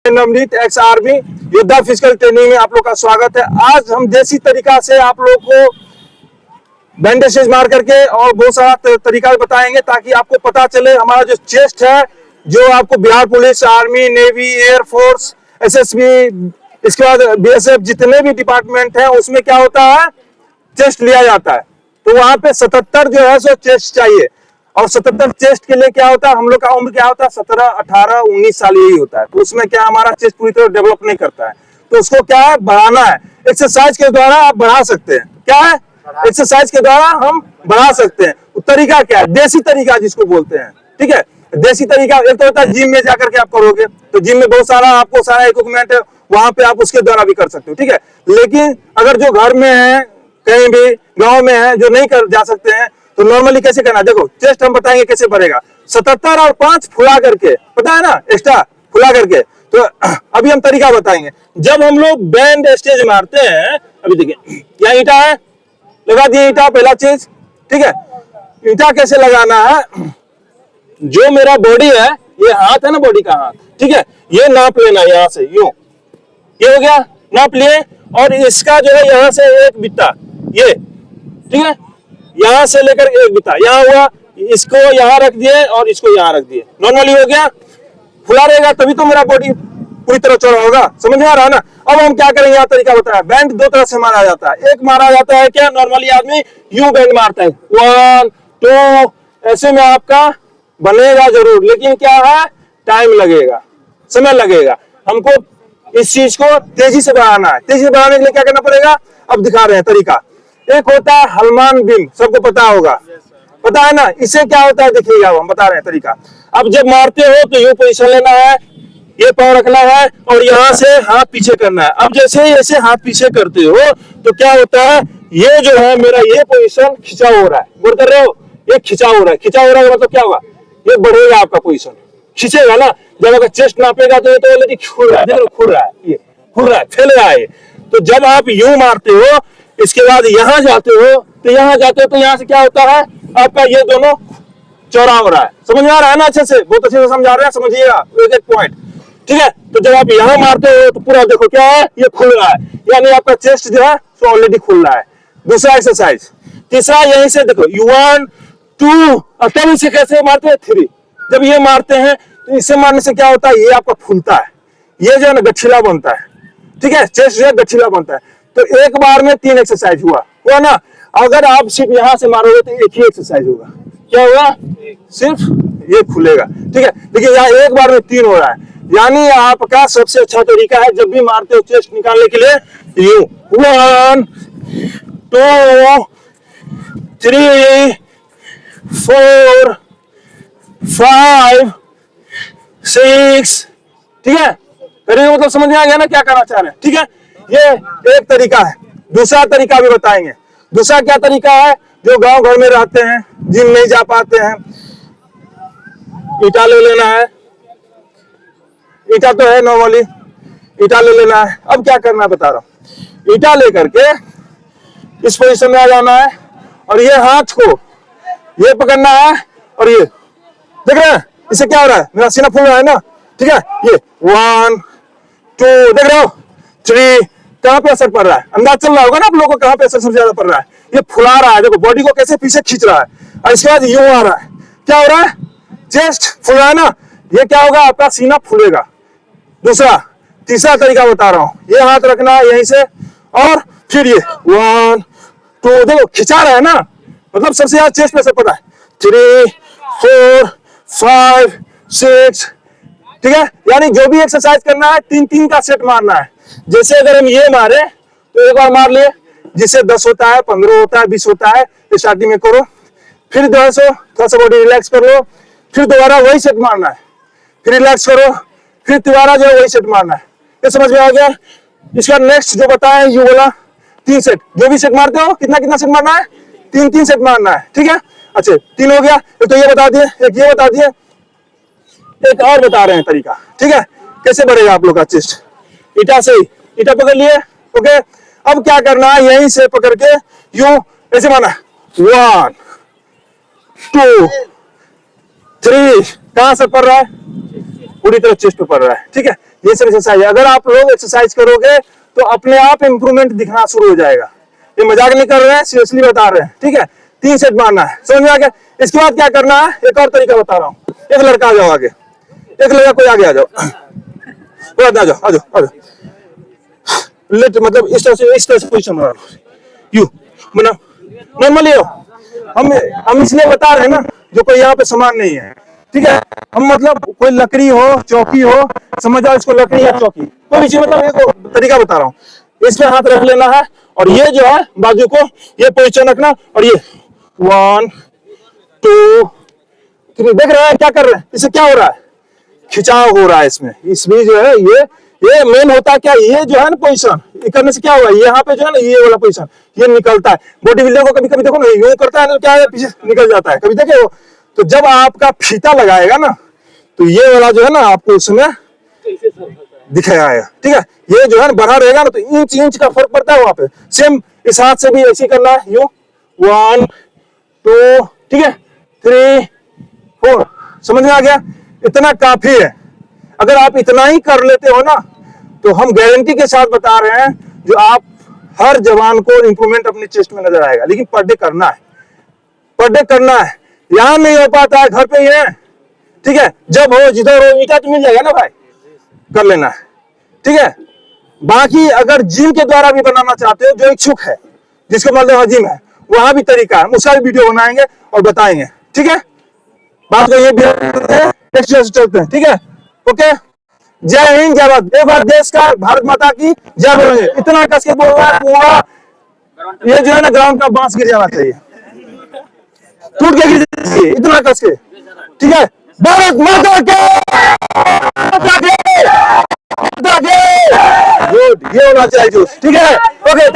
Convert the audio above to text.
Navneet ex army योद्धा physical training में आप लोग का स्वागत है। आज हम देसी तरीका से आप लोग को बैंडेज मार करके और बहुत सारा तरीका बताएंगे ताकि आपको पता चले हमारा जो चेस्ट है, जो आपको Bihar police, army, navy, air force, SSB, इसके बाद बीएसएफ, जितने भी डिपार्टमेंट है उसमें क्या होता है, चेस्ट लिया जाता है। तो वहां पे 77 जो है सो चेस्ट चाहिए। और 77 चेस्ट के लिए क्या होता है, हम लोग का उम्र क्या होता है, 17, 18, 19 साल यही होता है। तो उसमें क्या हमारा चेस्ट पूरी तरह डेवलप नहीं करता है। तो उसको क्या है, बढ़ाना है। एक्सरसाइज के द्वारा आप बढ़ा सकते हैं। क्या है, एक्सरसाइज के द्वारा हम बढ़ा सकते हैं। तरीका क्या है, देसी तरीका जिसको बोलते हैं। ठीक है, देसी तरीका एक तो होता है जिम में जाकर के आप करोगे, तो जिम में बहुत सारा आपको सारा इक्विपमेंट है, वहां पे आप उसके द्वारा भी कर सकते हो। ठीक है, लेकिन अगर जो घर में है, कहीं भी गांव में है, जो नहीं कर जा सकते हैं, तो नॉर्मली कैसे करना, देखो चेस्ट हम बताएंगे कैसे बढ़ेगा। 77 और 5 फुला करके, पता है ना, एक्स्ट्रा फुला करके। तो अभी हम तरीका बताएंगे। जब हम लोग बैंड स्टेज मारते हैं, अभी देखिए यहाँ ईंटा है, लगा दिए ईंटा, पहला चीज। ठीक है, ईंटा कैसे लगाना है, जो मेरा बॉडी है, ये हाथ है ना, बॉडी का हाथ, ठीक है, ये नाप लेना यहाँ से, यूं, ये हो गया, नाप लिए। और इसका जो है यहाँ से एक बित्ता, ये, ठीक है, यहां से लेकर एक बिता यहां हुआ, इसको यहां रख दिए और इसको यहां रख दिए, नॉर्मली हो गया। फुला रहेगा तभी तो मेरा बॉडी पूरी तरह चौड़ा होगा। समझ में आ रहा है ना। अब हम क्या करेंगे, यहां तरीका बताया। बैंड दो तरह से मारा जाता है। एक मारा जाता है क्या, नॉर्मली आदमी यूं बैंड मारता है, 1 2, ऐसे में आपका बनेगा जरूर, लेकिन क्या है, टाइम लगेगा, समय लगेगा। हमको इस चीज को तेजी से बढ़ाना है। तेजी से बढ़ाने के लिए क्या करना पड़ेगा, अब दिखा रहे हैं तरीका। एक होता है हनुमान बीम, सबको पता होगा, पता है ना। इससे क्या होता है, देखिएगा, हम बता रहे हैं तरीका। अब जब मारते हो तो यूं पोजीशन लेना है, ये पांव रखना है और यहां से हाथ पीछे करना है। अब जैसे ही ऐसे हाथ पीछे करते हो तो क्या होता है, ये जो है मेरा ये पोजीशन खिंचा हो रहा है, बोल कर रहे हो, ये खिंचा हो रहा है। खिंचा हो रहा है मतलब क्या होगा, ये बढ़ेगा आपका पोजीशन, खिंचेगा ना। जब अगर चेस्ट नापेगा तो ये तो ऑलरेडी खुल रहा है, देखो खुल रहा है, ये खुल रहा है, फैल रहा है। तो जब आप यूं मारते हो, इसके बाद यहां जाते हो, तो यहां जाते हो तो यहां से क्या होता है, आपका ये दोनों चौड़ा हो रहा है। समझ में आ रहा है ना, अच्छे से, बहुत अच्छे से समझा रहे हैं, समझिएगा एक एक पॉइंट। ठीक है, तो जब आप यहां मारते हो तो पूरा देखो क्या है, ये खुल रहा है, यानी आपका चेस्ट जो है तो ऑलरेडी खुल रहा है। दूसरा एक्सरसाइज, तीसरा, यहीं से देखो, यू 1 2, और तब इसे कैसे मारते हैं, 3। जब ये मारते हैं तो इसे मारने से क्या होता है, ये आपका फूलता है, ये जो है ना गठिला बनता है। ठीक है, चेस्ट जो है गठिला बनता है। तो एक बार में 3 एक्सरसाइज हुआ ना। अगर आप सिर्फ यहां से मारोगे तो एक ही एक्सरसाइज होगा, क्या होगा, सिर्फ ये खुलेगा। ठीक है, देखिए यहाँ एक बार में 3 हो रहा है, यानी आपका सबसे अच्छा तरीका है जब भी मारते हो चेस्ट निकालने के लिए, यूं 1 2 3 4 5 6। ठीक है, करिए, मतलब समझ में आ गया ना क्या करना चाह रहे हैं। ठीक है, ये एक तरीका है। दूसरा तरीका भी बताएंगे। दूसरा क्या तरीका है, जो गांव घर में रहते हैं, जिम नहीं जा पाते हैं, ईटा ले लेना है। ईटा तो है नॉर्मली, ईटा ले लेना है। अब क्या करना है बता रहा हूं, ईटा लेकर के इस पोजीशन में आ जाना है और ये हाथ को ये पकड़ना है और ये देख रहे हैं, इससे क्या हो रहा है, मेरा सीना फूल रहा है ना। ठीक है, ये 1 2, देख रहे हो, 3, कहां पे असर पड़ रहा है, अंदाज चल रहा होगा ना आप लोगों को, कहां पे असर सबसे ज्यादा पड़ रहा है। ये फुला रहा है, देखो बॉडी को कैसे पीछे खींच रहा है, और इसके बाद यूं आ रहा है, क्या हो रहा है, चेस्ट फुल रहा है ना। ये क्या होगा, आपका सीना फूलेगा। दूसरा, तीसरा तरीका बता रहा हूं, ये हाथ रखना है यहीं से, और फिर ये 1 2, देखो खिंचा रहा है ना, मतलब सबसे ज्यादा चेस्ट पे असर पड़ रहा है। 3 4 5 6। ठीक है, यानी जो भी एक्सरसाइज करना है 3-3 का सेट मारना है। जैसे अगर हम ये मारे तो एक बार मार लिए, जिससे 10 होता है, 15 होता है, 20 होता है, स्टार्टिंग में करो। फिर 200, थोड़ा सा बॉडी रिलैक्स कर लो, फिर दोबारा वही सेट मारना है, फिर रिलैक्स करो, फिर दोबारा जो है वही सेट मारना है। ये समझ में आ गया। इसका नेक्स्ट जो बताएं, ये बोला 3 सेट, जो भी सेट मारते हो कितना कितना सेट मारना है, 3-3 सेट मारना है। ठीक है, अच्छा 3 हो गया। तो ये बता दिए, एक ये बता दिए, एक और बता रहे हैं तरीका। ठीक है, कैसे बढ़ेगा आप लोग का चेस्ट, ईटा से, ईटा पकड़ लिए। ओके, अब क्या करना है, यहीं से पकड़ के यूं ऐसे मारना, 1 2 3, कहां से पड़ रहा है, पूरी तरह चेस्ट पे पड़ रहा है। ठीक है, ये सब एक्सरसाइज। अगर आप लोग एक्सरसाइज करोगे तो अपने आप इंप्रूवमेंट दिखना शुरू हो जाएगा। ये मजाक नहीं कर रहे हैं, सीरियसली बता रहे हैं, ठीक है। 3 सेट मारना है, समझ में आ गया। इसके बाद क्या करना है, एक और तरीका बता रहा हूँ। एक लड़का आ जाओ आगे, एक लड़का कोई आगे आ जाओ, कोई आ जाओ, आ जाओ, आ जाओ। लेट मतलब इस तरह से पोजीशन बना लो, यू बना नॉर्मली हो। हम इसलिए बता रहे हैं ना, जो कोई यहाँ पे सामान नहीं है, ठीक है। हम मतलब कोई लकड़ी हो, चौकी हो, समझ जाओ इसको लकड़ी या चौकी, कोई भी चीज, मतलब एक तरीका बता रहा हूँ। इस पे हाथ रख लेना है और ये जो है बाजू को ये पोजीशन रखना, और ये 1 2 3। देख रहे हैं क्या कर रहे हैं, इससे क्या हो रहा है, खिंचाव हो रहा है इसमें जो है ये मेन होता है क्या, ये जो है ना पोजीशन, ये करने से क्या हुआ, यहाँ पे जो है ना ये वाला पोजीशन ये निकलता है। बॉडी बिल्डर को कभी कभी देखो ना यूं करता है ना, क्या है पीछे निकल जाता है, कभी देखे हो। तो जब आपका फीता लगाएगा ना तो ये वाला जो है ना आपको उसमें दिखाएगा, ठीक है। ये जो है ना बढ़ा रहेगा ना तो इंच का फर्क पड़ता है वहां पे। सेम इस हाथ से भी ऐसे करना है, यूं 1 2, ठीक है, 3 4। समझ में आ गया, इतना काफी है। अगर आप इतना ही कर लेते हो ना तो हम गारंटी के साथ बता रहे हैं जो आप हर जवान को इंप्रूवमेंट अपने चेस्ट में नजर आएगा। लेकिन पर डे करना है, पर डे करना है। यहां नहीं हो पाता है, घर पे ही है, ठीक है। जब हो जिधर हो, ईटा तो मिल जाएगा ना भाई, कर लेना है, ठीक है। बाकी अगर जिम के द्वारा भी बनाना चाहते हो, जो इच्छुक है, जिसको मान लो जिम है, वहां भी तरीका है, उसका भी वीडियो बनाएंगे और बताएंगे, ठीक है। बात को ये नेक्स्ट चलते हैं, ठीक है, ओके। जय हिंद, जय भारत। एक बार देश का, भारत माता की जय बोलेंगे। इतना कस के बोल रहा है पूरा ये जो है ना ग्राउंड का बांस गिर जाना चाहिए, टूट के गिर चाहिए, इतना कस के, ठीक है। भारत माता के गुड, ये होना चाहिए, ठीक है, ओके।